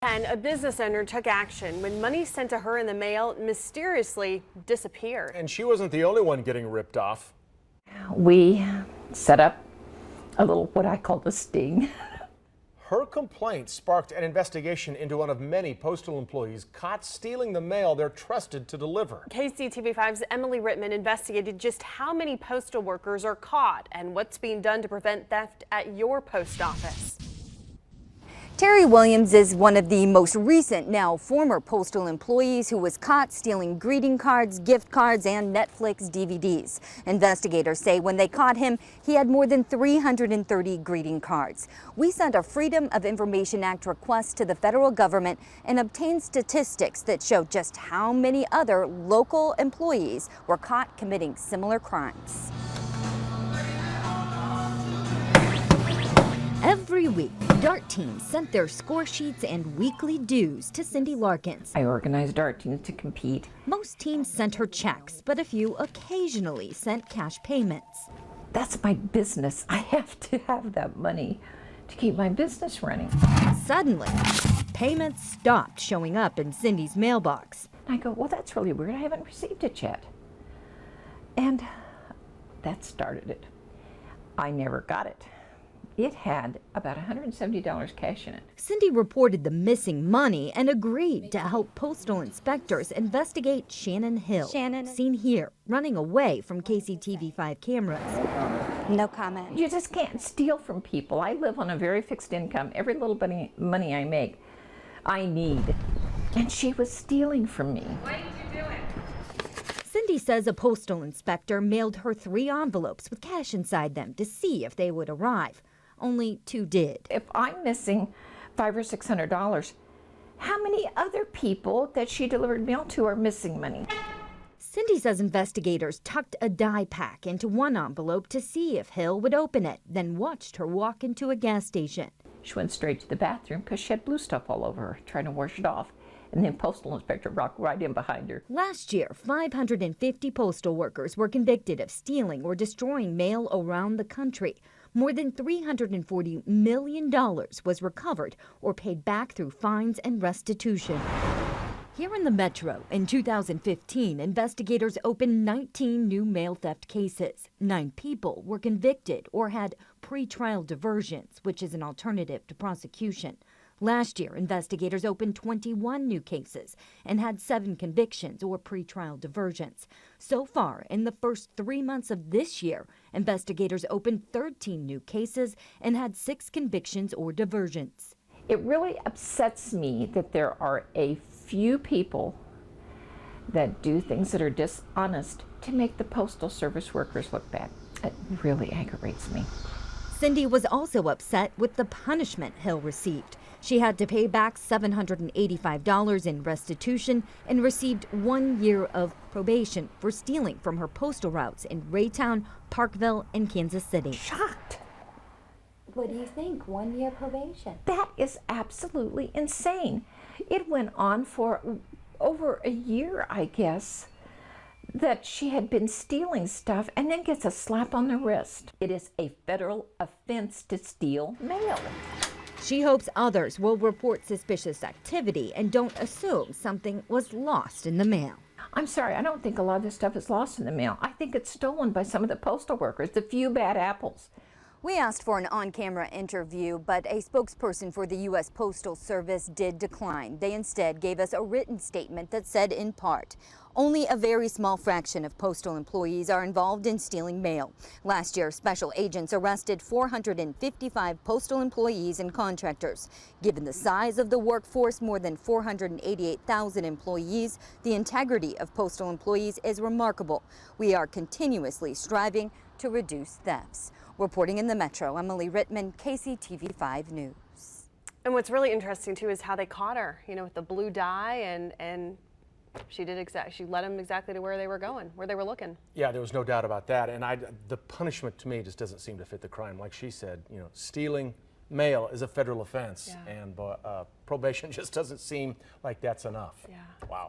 And a business owner took action when money sent to her in the mail mysteriously disappeared. And she wasn't the only one getting ripped off. We set up a little, what I call the sting. Her complaint sparked an investigation into one of many postal employees caught stealing the mail they're trusted to deliver. KCTV5's Emily Rittman investigated just how many postal workers are caught and what's being done to prevent theft at your post office. Terry Williams is one of the most recent, now former postal employees who was caught stealing greeting cards, gift cards, and Netflix DVDs. Investigators say when they caught him, he had more than 330 greeting cards. We sent a Freedom of Information Act request to the federal government and obtained statistics that show just how many other local employees were caught committing similar crimes. Every week, DART teams sent their score sheets and weekly dues to Cindy Larkins. I organized DART teams to compete. Most teams sent her checks, but a few occasionally sent cash payments. That's my business. I have to have that money to keep my business running. Suddenly, payments stopped showing up in Cindy's mailbox. I go, well, that's really weird. I haven't received it yet. And that started it. I never got it. It had about $170 cash in it. Cindy reported the missing money and agreed to help postal inspectors investigate Shannon Hill. Seen here, running away from KCTV5 cameras. No comment. You just can't steal from people. I live on a very fixed income. Every little money I make, I need. And she was stealing from me. What did you do it? Cindy says a postal inspector mailed her 3 envelopes with cash inside them to see if they would arrive. Only 2 did. If I'm missing $500 or $600, how many other people that she delivered mail to are missing money? Cindy says investigators tucked a dye pack into one envelope to see if Hill would open it, then watched her walk into a gas station. She went straight to the bathroom because she had blue stuff all over her, trying to wash it off. And then postal inspector walked right in behind her. Last year, 550 postal workers were convicted of stealing or destroying mail around the country. More than $340 million was recovered or paid back through fines and restitution. Here in the Metro, in 2015, investigators opened 19 new mail theft cases. 9 people were convicted or had pretrial diversions, which is an alternative to prosecution. Last year, investigators opened 21 new cases and had 7 convictions or pretrial diversions. So far, in the first 3 months of this year, investigators opened 13 new cases and had 6 convictions or diversions. It really upsets me that there are a few people that do things that are dishonest to make the Postal Service workers look bad. It really aggravates me. Cindy was also upset with the punishment Hill received. She had to pay back $785 in restitution and received 1 year of probation for stealing from her postal routes in Raytown, Parkville, and Kansas City. Shocked. What do you think? 1 year probation? That is absolutely insane. It went on for over a year, I guess, that she had been stealing stuff and then gets a slap on the wrist. It is a federal offense to steal mail. She hopes others will report suspicious activity and don't assume something was lost in the mail. I'm sorry, I don't think a lot of this stuff is lost in the mail. I think it's stolen by some of the postal workers, the few bad apples. We asked for an on-camera interview, but a spokesperson for the U.S. Postal Service did decline. They instead gave us a written statement that said, in part, only a very small fraction of postal employees are involved in stealing mail. Last year, special agents arrested 455 postal employees and contractors. Given the size of the workforce, more than 488,000 employees, the integrity of postal employees is remarkable. We are continuously striving to reduce thefts. Reporting in the Metro, Emily Rittman, KCTV5 News. And what's really interesting too is how they caught her, with the blue dye, and she led them exactly to where they were going, where they were looking. Yeah, there was no doubt about that. And the punishment to me just doesn't seem to fit the crime. Like she said, stealing mail is a federal offense, and probation just doesn't seem like that's enough. Yeah. Wow.